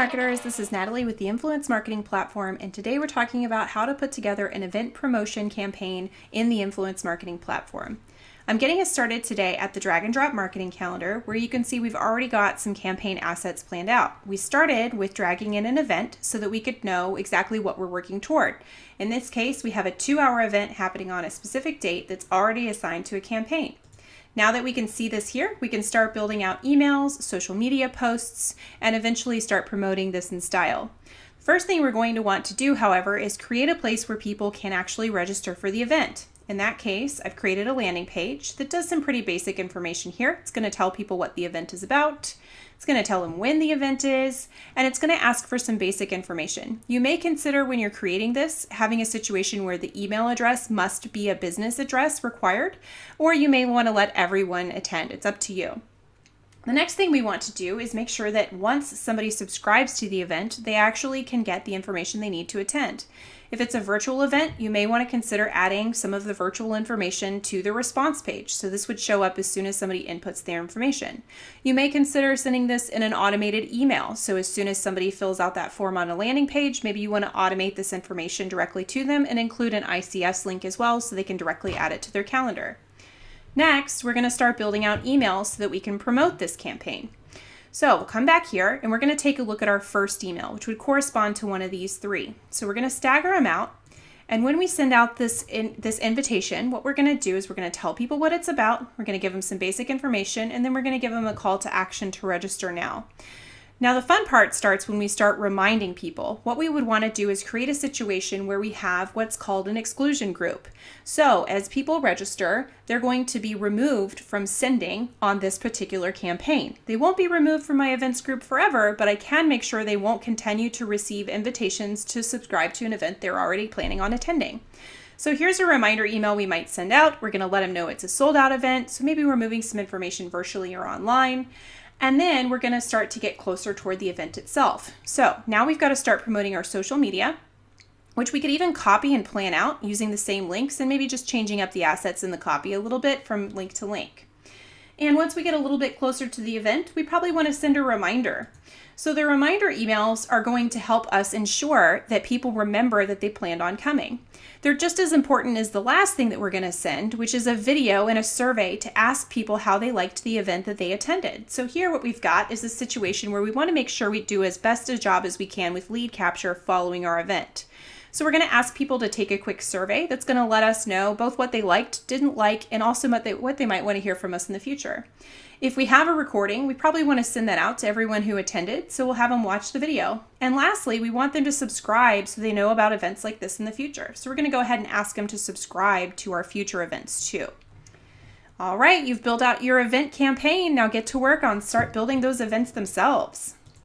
marketers, this is Natalie with the Influence Marketing Platform, and today we're talking about how to put together an event promotion campaign in the Influence Marketing Platform. I'm getting us started today at the drag and drop marketing calendar, where you can see we've already got some campaign assets planned out. We started with dragging in an event so that we could know exactly what we're working toward. In this case, we have a 2-hour event happening on a specific date that's already assigned to a campaign. Now that we can see this here, we can start building out emails, social media posts, and eventually start promoting this in style. First thing we're going to want to do, however, is create a place where people can actually register for the event. In that case, I've created a landing page that does some pretty basic information here. It's going to tell people what the event is about. It's going to tell them when the event is, and it's going to ask for some basic information. You may consider when you're creating this, having a situation where the email address must be a business address required, or you may want to let everyone attend. It's up to you. The next thing we want to do is make sure that once somebody subscribes to the event, they actually can get the information they need to attend. If it's a virtual event, you may want to consider adding some of the virtual information to the response page. So this would show up as soon as somebody inputs their information. You may consider sending this in an automated email. So as soon as somebody fills out that form on a landing page, maybe you want to automate this information directly to them and include an ICS link as well so they can directly add it to their calendar. Next, we're going to start building out emails so that we can promote this campaign. So we'll come back here and we're going to take a look at our first email, which would correspond to one of these three. So we're going to stagger them out. And when we send out this invitation, what we're going to do is we're going to tell people what it's about. We're going to give them some basic information, and then we're going to give them a call to action to register now. Now, the fun part starts when we start reminding people. What we would want to do is create a situation where we have what's called an exclusion group. So as people register, they're going to be removed from sending on this particular campaign. They won't be removed from my events group forever, but I can make sure they won't continue to receive invitations to subscribe to an event they're already planning on attending. So here's a reminder email we might send out. We're going to let them know it's a sold out event. So maybe we're moving some information virtually or online. And then we're going to start to get closer toward the event itself. So now we've got to start promoting our social media, which we could even copy and plan out using the same links and maybe just changing up the assets in the copy a little bit from link to link. And once we get a little bit closer to the event, we probably want to send a reminder. So the reminder emails are going to help us ensure that people remember that they planned on coming. They're just as important as the last thing that we're going to send, which is a video and a survey to ask people how they liked the event that they attended. So here what we've got is a situation where we want to make sure we do as best a job as we can with lead capture following our event. So we're going to ask people to take a quick survey that's going to let us know both what they liked, didn't like, and also what they might want to hear from us in the future. If we have a recording, we probably want to send that out to everyone who attended, so we'll have them watch the video. And lastly, we want them to subscribe so they know about events like this in the future. So we're going to go ahead and ask them to subscribe to our future events too. All right, you've built out your event campaign. Now get to work on start building those events themselves.